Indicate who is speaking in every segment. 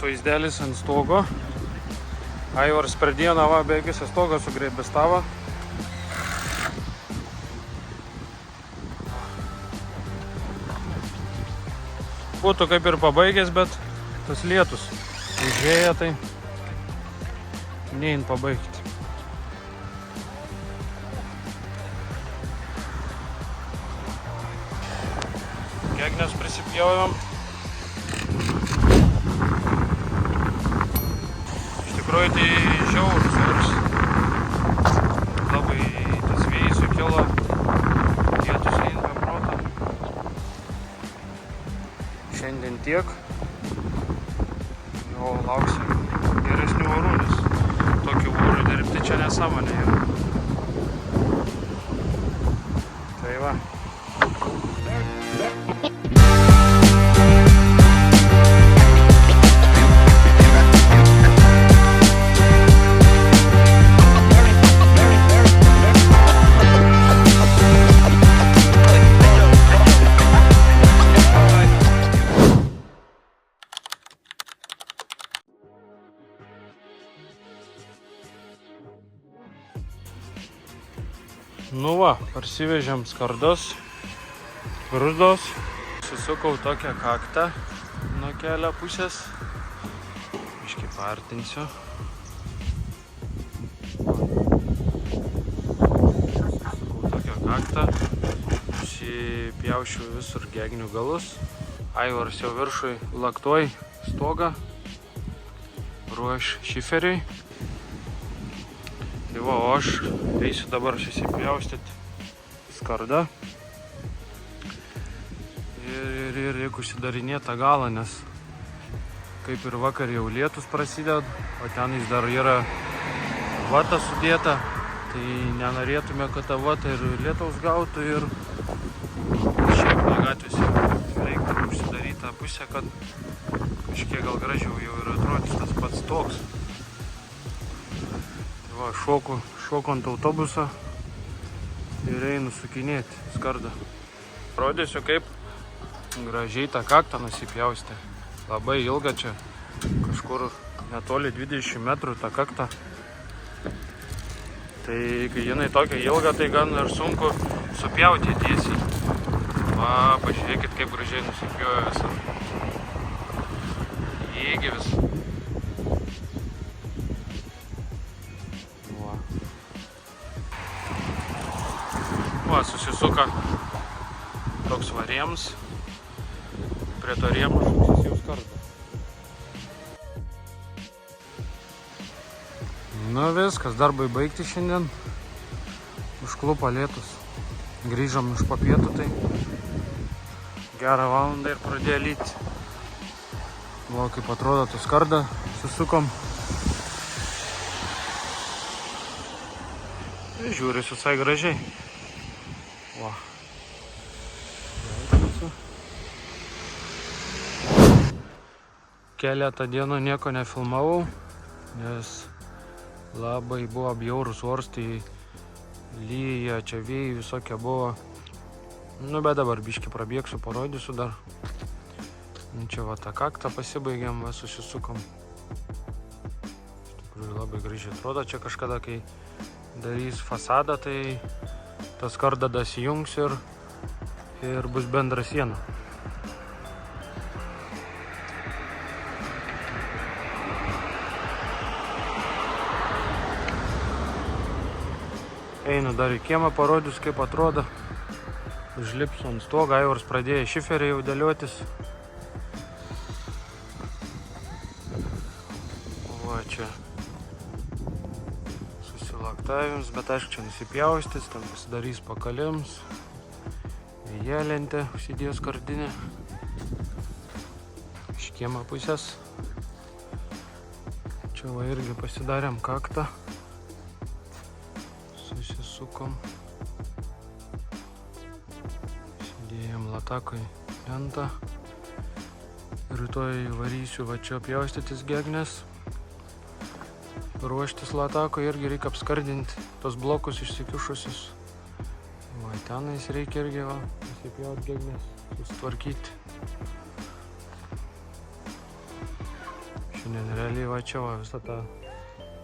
Speaker 1: vaizdelis ant stogo. Aivaras per dieną beveik visą stogą sugrėbestavo. Būtų kaip ir pabaigęs, bet tas lietus užėję, tai nein pabaigti. Gegnes prisipjovėm. Iš tikrųjų tai žiaurus oras. Labai tas vėjas sukilo. Lietus nein be proto. Šiandien tiek. Jau lauksim geresnių orų, nes tokių orų dirbti čia nesąmonė yra. Tai va. Nu va, parsivežėm skardus, grūdos. Susukau tokią kaktą nuo kelio pusės. Biškį paartinsiu. Susukau tokią kaktą. Susipjaušiu visur gegnių galus. Aivaras jau viršui laktoj stogą. Ruoš šiferiui. Tai va, o aš eisiu dabar susipjaustyti skardą ir reikia užsidarinėti tą galą, nes kaip ir vakar jau lietus prasideda, o tenais dar yra vata sudėta, tai nenorėtume, kad ta vata ir lietaus gautų ir šiaip gatvėse reikia užsidaryti tą pusę, kad kažkiek gal gražiau jau ir atrodys tas pats toks. Va, šoku ant autobuso ir einu sukinėti skardą. Rodysiu, kaip gražiai tą kaktą nusipjausti. Labai ilga čia, kažkur netoli 20 metrų tą kaktą. Tai kai jinai tokia ilga, tai gan ir sunku supjauti tiesiai. Va, pažiūrėkit, kaip gražiai nusipjauja visą. Jėgi vis. Va, susisuka toks variems, prie to rėmo šuksis jau skardą. Nu viskas, darbai baigti šiandien. Užklupo lietus. Grįžom iš papietų, tai gerą valandą ir pradėjo lyti. Va, kaip atrodo, tą skardą susukom. Žiūrės visai gražiai. Va. Keletą dienų nieko nefilmavau, nes labai buvo bjaurus oras, tai lyja, čia vėjai visokie buvo. Nu, bet dabar biškį prabėgsiu, parodysiu dar. Čia va tą kaktą pasibaigėm, va susisukom. Iš tikrųjų labai gražiai atrodo, čia kažkada, kai darys fasadą, tai tas skarda dasijungs ir bus bendra siena. Einu dar į kiemą, parodys, kaip atrodo. Užlipsiu ant stogą, Aivaras pradėjo šiferį jau dėliotis. Va čia susilaktavims, bet aišku, čia nusipjaustys, ten pasidarys pakalims. Vėjelentė užsidėjo skardinę. Iš kiemą pusės. Čia va irgi pasidarėm kaktą. Susisukom. Sėdėjom latakui lentą. Rytoj varysiu va čia pjaustytis gegnes. Ruoštis latakui irgi reikia apskardinti tos blokus išsikišusius. Va tenais reikia irgi va nusipjaut gegnes, susitvarkyti. Šiandien realiai va čia va visą tą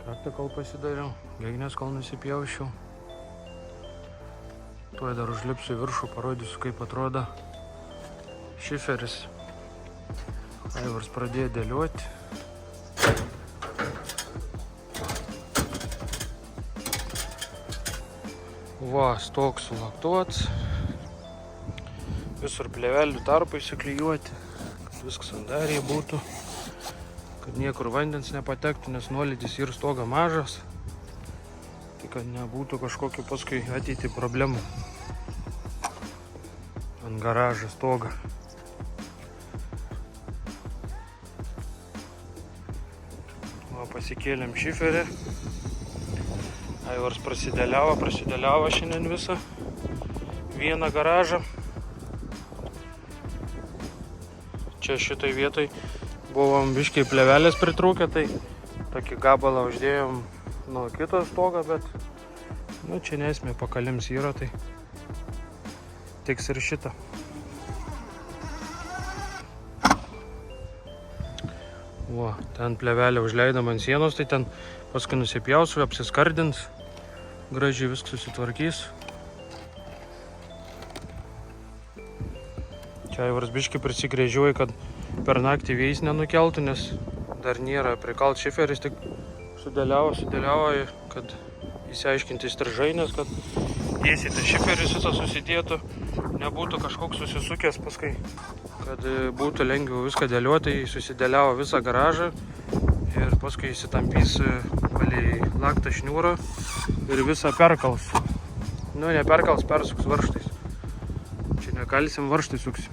Speaker 1: traktą kol pasidariau, gegnės kol nusipjaušiau. Tuoj dar užlipsiu į viršų, parodysiu kaip atrodo šiferis. Aivars pradėjo dėlioti. Va, stoks sulaktuots. Visur plėvelių tarpai įsiklijuoti, kad viskas sandariai būtų. Kad niekur vandens nepatektų, nes nuolydis ir stoga mažas. Tai kad nebūtų kažkokių paskui ateitį problemų ant garažo stogą. Va, pasikėlėm šiferį. Aivars prasidėliavo šiandien visą vieną garažą. Čia šitai vietai buvom biškiai plėvelės pritrūkę, tai tokį gabalą uždėjom nuo kito stogą, bet nu, čia nesmė pakalims yra, tai tiks ir šitą. Va, ten plėvelę užleidom ant sienos, tai ten paskui nusipjausiu, apsiskardins, gražiai viskas susitvarkys. Čia Aivars biškiai prisigrėžiuoja, kad per naktį vėjas nenukeltų, nes dar nėra prikalt šiferis, tik sudėliavo, kad įsiaiškinti stržainės, kad tiesiai tas šiferis visas susidėtų, nebūtų kažkoks susisukęs paskui, kad būtų lengviau viską dėlioti, susidėliavo visą garažą ir paskui įsitampys palei laktą šniūrą ir visą perkals. Nu, neperkals, persuks varžtais. Čia nekalsim, varžtai suksim.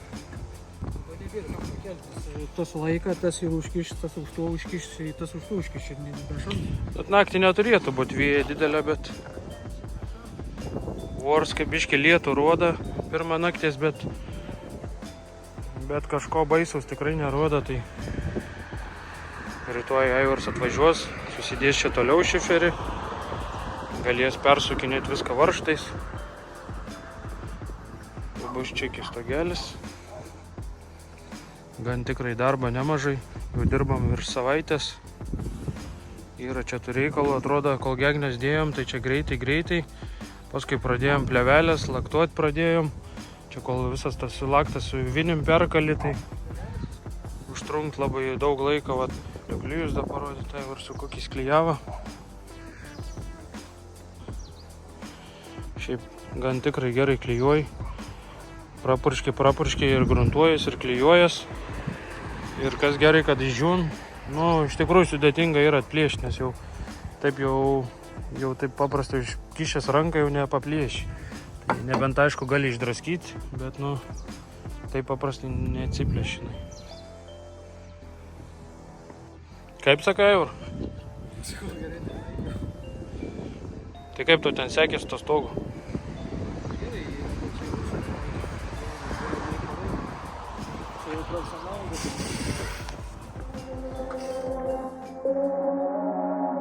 Speaker 2: Tas laiką, tas jau užkišti, tas už to užkišti, tas už to užkišti, nebešant.
Speaker 1: Bet naktį neturėtų būti vėja didelė, bet vors kaip biškį lietų roda pirmą nakties, bet kažko baisaus tikrai neroda, tai rytoj Aivars atvažiuos, susidės čia toliau šiferį, galės persukinėti viską varžtais. Bus čekis stogelis. Gan tikrai darbo nemažai, jau dirbam virš savaitės. Yra čia tų reikalų, atrodo, kol gegnės dėjom, tai čia greitai. Paskui pradėjom plėvelės, laktuot pradėjom. Čia kol visas tas sulaktas su vinim perkali, tai užtrunkt labai daug laiko. Vat, klijus da parodyti, tai ir su kokį klijavo. Šiaip gan tikrai gerai klijuoji. Prapurškiai ir gruntuojas, ir klijuojas. Ir kas gerai, kad išdžiūn, nu, iš tikrųjų sudėtinga yra atplėšti, nes jau taip paprastai iškišęs ranką jau nepaplėši. Tai nebent aišku gali išdraskyti, bet nu, taip paprastai neatsiplėšinai. Kaip sakai, Aivor?
Speaker 2: Gerai.
Speaker 1: Tai kaip tu ten sekės to stogo?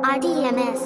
Speaker 3: RDMS.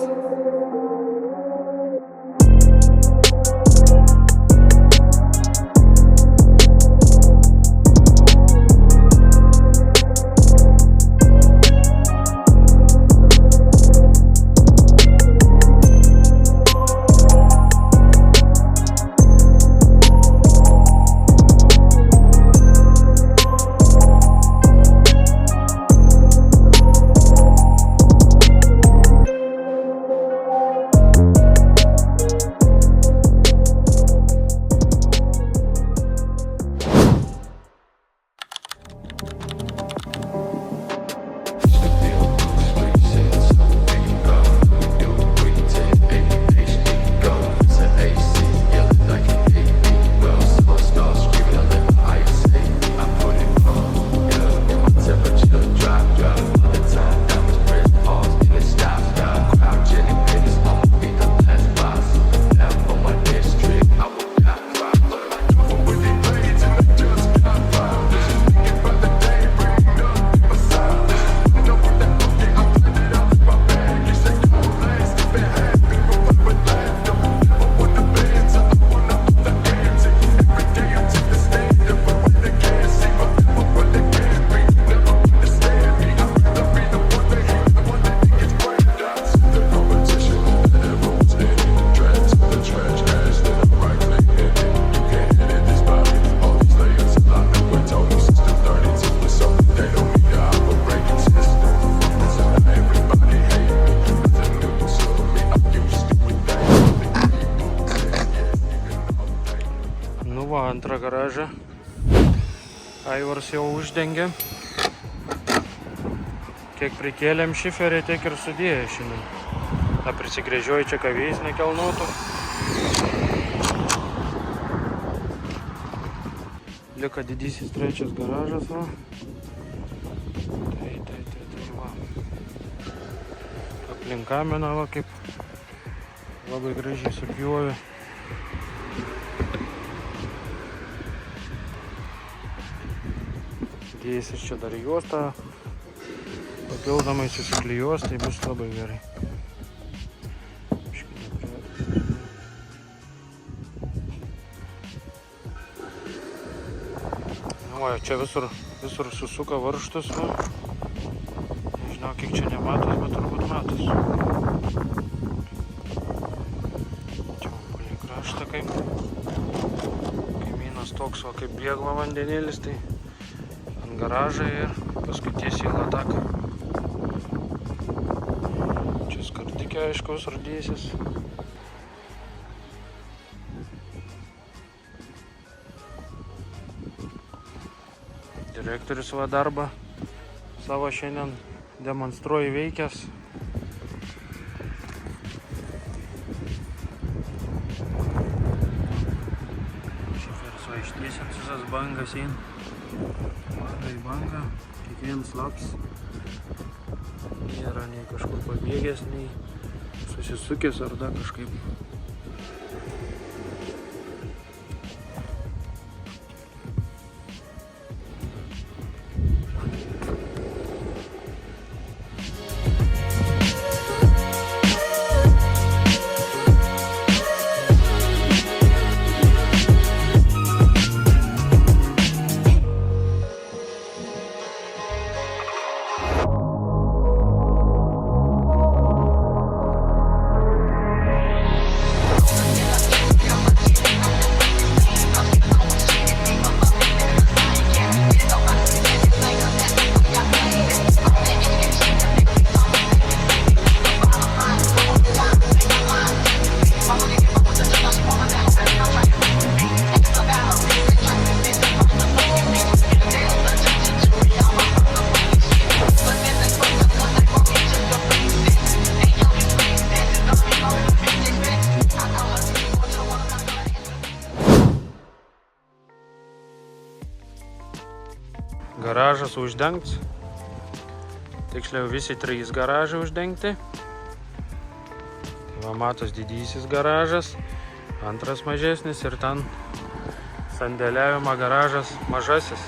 Speaker 1: Antrą garažą Aivars jau uždengė. Kiek prikėlėm šiferį, tiek ir sudėjo šiandien. Ta prisigrėžioji čia kavėjais nekelnotų. Liko didysis trečias garažas, va. Tai, va. Aplink kaminą, va, kaip labai gražiai supjovė. Dėsis čia dar juostą. Papildomai susiklijuos, tai bus labai gerai. O, čia visur susuka varžtus. Nežinau, kiek čia nematos, bet turbūt matos. Čia man palei kraštą kaip kaimynas toks, va, kaip bėgva vandenėlis, tai ant garažą ir paskui tiesiai į lataką. Čia skardikė, aišku, surdysis. Direktorius va darbą savo šiandien demonstruoja veikęs. Šiferis va ištiesiant visas bangas ein. Banga į bangą, kiekvienas laps. Nėra nei kažkur pabėgęs, nei susisukęs ar dar kažkaip. Garažas uždengts. Tiksliau visi 3 garažai uždengti. Tai va matos didysis garažas, antras mažesnis ir ten sandėliavimo garažas mažasis.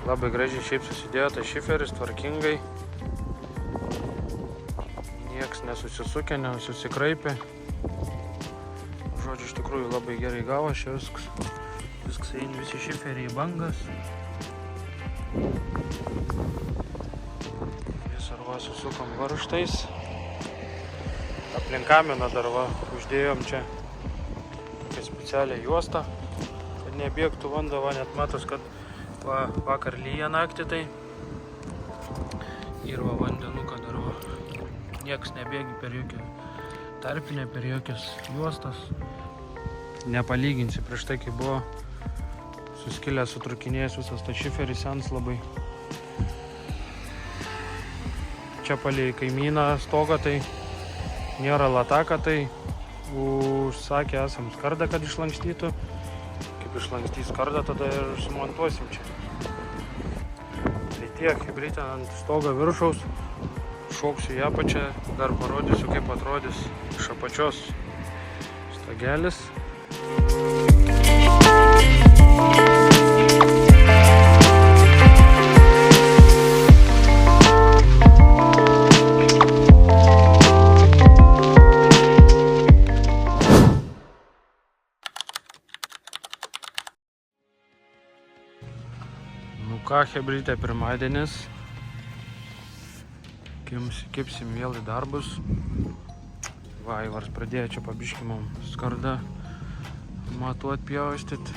Speaker 1: Labai gražiai šiaip susidėjo tas šiferis, tvarkingai. Nieks nesusisukė, nesusikraipė. Žodžiu, iš tikrųjų labai gerai gavo čia viskas. Viskas eina visi šiferiai į bangas. Visur va susukom varžtais. Aplink kaminą dar va uždėjom čia tokią specialią juostą, kad nebėgtų vanduo, va net matos, kad va vakar lyja naktį tai. Ir va vandenuką dar va. Nieks nebėgi per jokią tarpinę, per jokias juostas. Nepalyginsi prieš tai, kai buvo suskilęs, sutrukinėjęs visas tas šiferis sens labai. Čia palei kaimyną stogą tai nėra lataka, tai užsakė esam skardą, kad išlankstytų. Kaip išlankstys skardą, tada ir sumontuosim čia. Tai tiek, chebrytė ant stogo viršaus. Šoksiu į apačią, dar parodysiu, kaip atrodys iš apačios stogelis. Nu ką, chebrytė, pirmadienis. Kipsim vėl į darbus. Va, Aivars pradėjo čia pabiškimom skardą matuot, pjaustyt.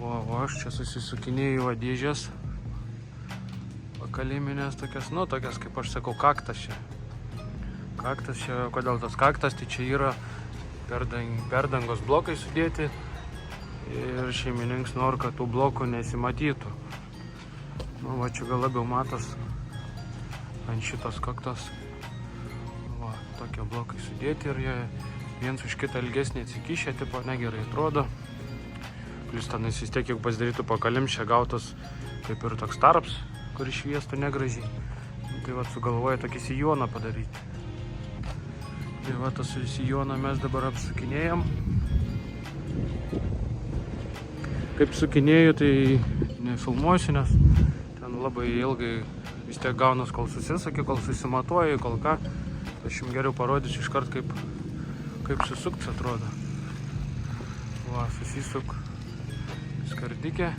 Speaker 1: Va, aš čia susisukinėjau dėžės. Pakaliminės tokias, nu tokias, kaip aš sakau, kaktas čia. Kaktas čia, kodėl tas kaktas, tai čia yra perdangos blokai sudėti ir šeimininkas nori, kad tų blokų nesimatytų. Nu, va, čia gal labiau matos ant šitos kaktos. Va, tokie blokai sudėti ir jie viens už kitą ilgesnį atsikišę, tipo negerai atrodo. Plius ten vis tiek, jeigu pasidarytų pakalims, čia gautas kaip ir toks tarps, kuris šviestų negražiai. Tai va, sugalvoja tokį sijoną padaryti. Tai va, tas sijoną mes dabar apsukinėjam. Kaip sukinėju, tai nefilmuosiu, nes ten labai ilgai vis tiek gaunas, kol susisaki, kol susimatuoji, kol ką. Aš jums geriau parodysiu iškart, kaip susukts atrodo. Va, susisuk skardikę.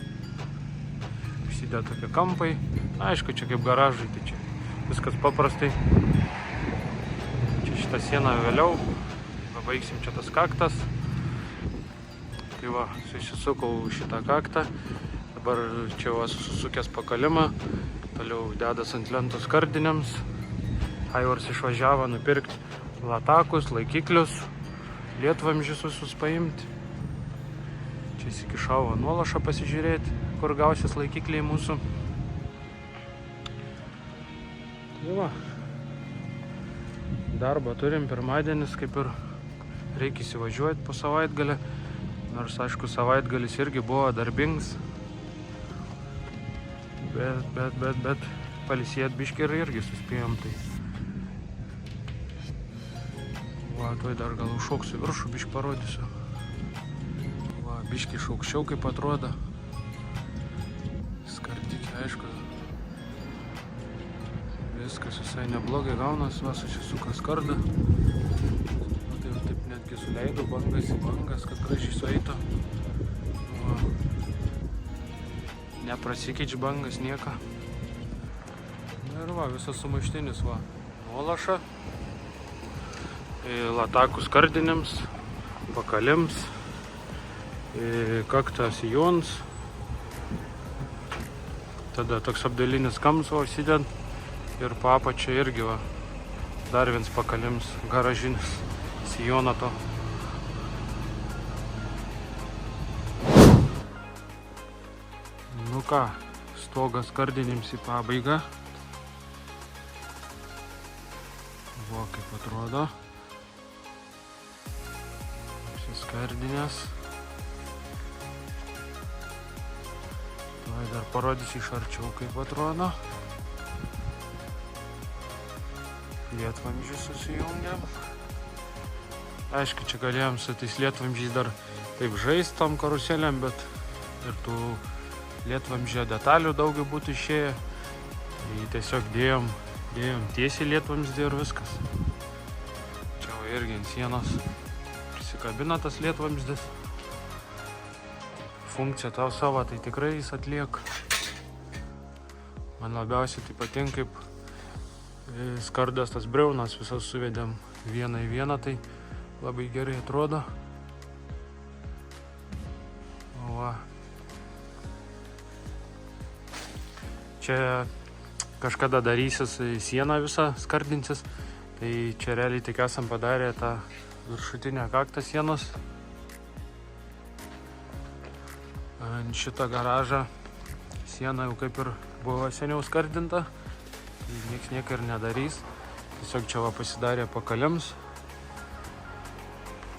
Speaker 1: Užsideda tokie kampai. Aišku, čia kaip garažai, tai čia viskas paprastai. Čia šitą sieną vėliau. Pabaigsim čia tas kaktas. Tai va, susisukau šitą kaktą. Dabar čia va susukęs pakalimą. Toliau dedas ant lentos skardiniams. Aivars išvažiavo nupirkti latakus, laikiklius, lietvamzdžius visus paimti. Čia įsikišau nuolašą pasižiūrėti, kur gausis laikikliai mūsų. Tai va, darbą turim pirmadienis, kaip ir reikia įsivažiuoti po savaitgalį. Nors, aišku, savaitgalis irgi buvo darbingas. Bet palisėt biškį ir irgi suspėjom. Tai. Va, tuoj dar gal užšoksiu viršų, biškį parodysiu. Va, biškį šaukščiau kaip atrodo. Skardikė, aišku. Viskas visai neblogai gaunas, va, susisuka skardą. Tai jau taip netgi suleido bangas į bangas, kad gražiai sueitų. Va. Neprasikeič bangas nieko. Ir va, visas sumaištinis, va, nuolaša. Latakų skardiniams, pakalims, kaktas sijonus. Tada toks apdalinis kamso užsided ir po apačia irgi va, dar viens pakalims, garažinis sijono to. Nu ką, stogas skardinims į pabaigą. Va, kaip atrodo. Skardinės. Tuoj dar parodysiu iš arčiau, kaip atrodo. Lietvamzdžius susijungiam. Aišku, čia galėjom su tais lietvamzdžiais dar taip žaisti tom karuselėm, bet ir tų lietvamzdžio detalių daugiau būtų išėję. Tai tiesiog dėjom tiesiai lietvamzdį ir viskas. Čia va irgi ant sienos. Kabina tas lietvamzdis. Funkciją tau savo tai tikrai jis atlieka. Man labiausiai tai patinka, kaip skardas tas briaunas visas suvedėm vieną į vieną, tai labai gerai atrodo. Va. Čia kažkada darysis sieną visą skardinsis, tai čia realiai tik esam padarę tą viršutinę kaktą sienos. Ant šitą garažą siena jau kaip ir buvo seniau skardinta. Niekas nieko ir nedarys. Tiesiog čia va pasidarė pakalims,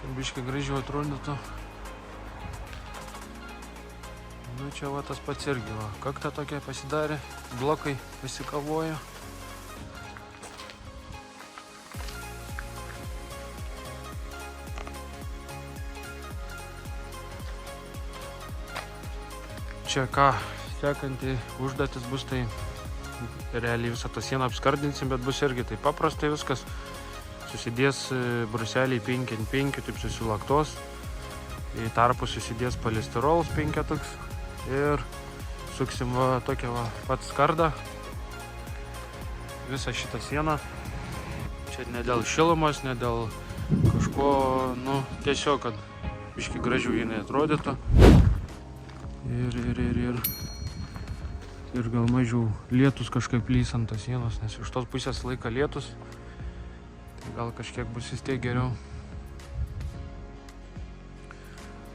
Speaker 1: kad biškai gražiau atrodytų. Nu čia va tas pats irgi va. Kaktą tokia pasidarė, blokai pasikavojo. Čia ką, sekanti užduotis bus, tai realiai visą tą sieną apskardinsim, bet bus irgi taip paprastai viskas. Susidės bruseliai 5 ant 5, taip susilaktos. Į tarpus susidės polistirolas 5 toks. Ir suksim va tokią va pat skardą. Visą šitą sieną. Čia ne dėl šilumos, ne dėl kažko, nu, tiesiog, kad biškai gražiau jinai atrodytų. Ir gal mažiau lietus kažkaip lys ant tos sienos, nes iš tos pusės laika lietus, tai gal kažkiek bus vis tiek geriau.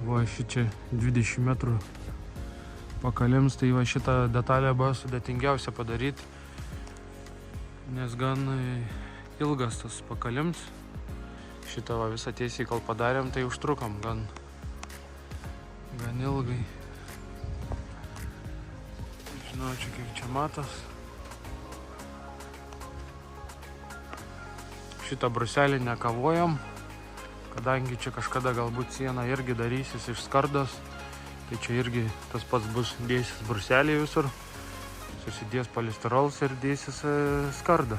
Speaker 1: Va šičia 20 metrų pakalims, tai va šitą detalę buvo sudėtingiausia padaryti, nes gan ilgas tas pakalims. Šitą va visą tiesiai kol padarėm, tai užtrukom gan ilgai. Žinau, čia kiek čia matos. Šitą bruselį nekavojom, kadangi čia kažkada galbūt siena irgi darysis iš skardos, tai čia irgi tas pats bus, dėsis bruselį visur, susidės polisterols ir dėsis skarda.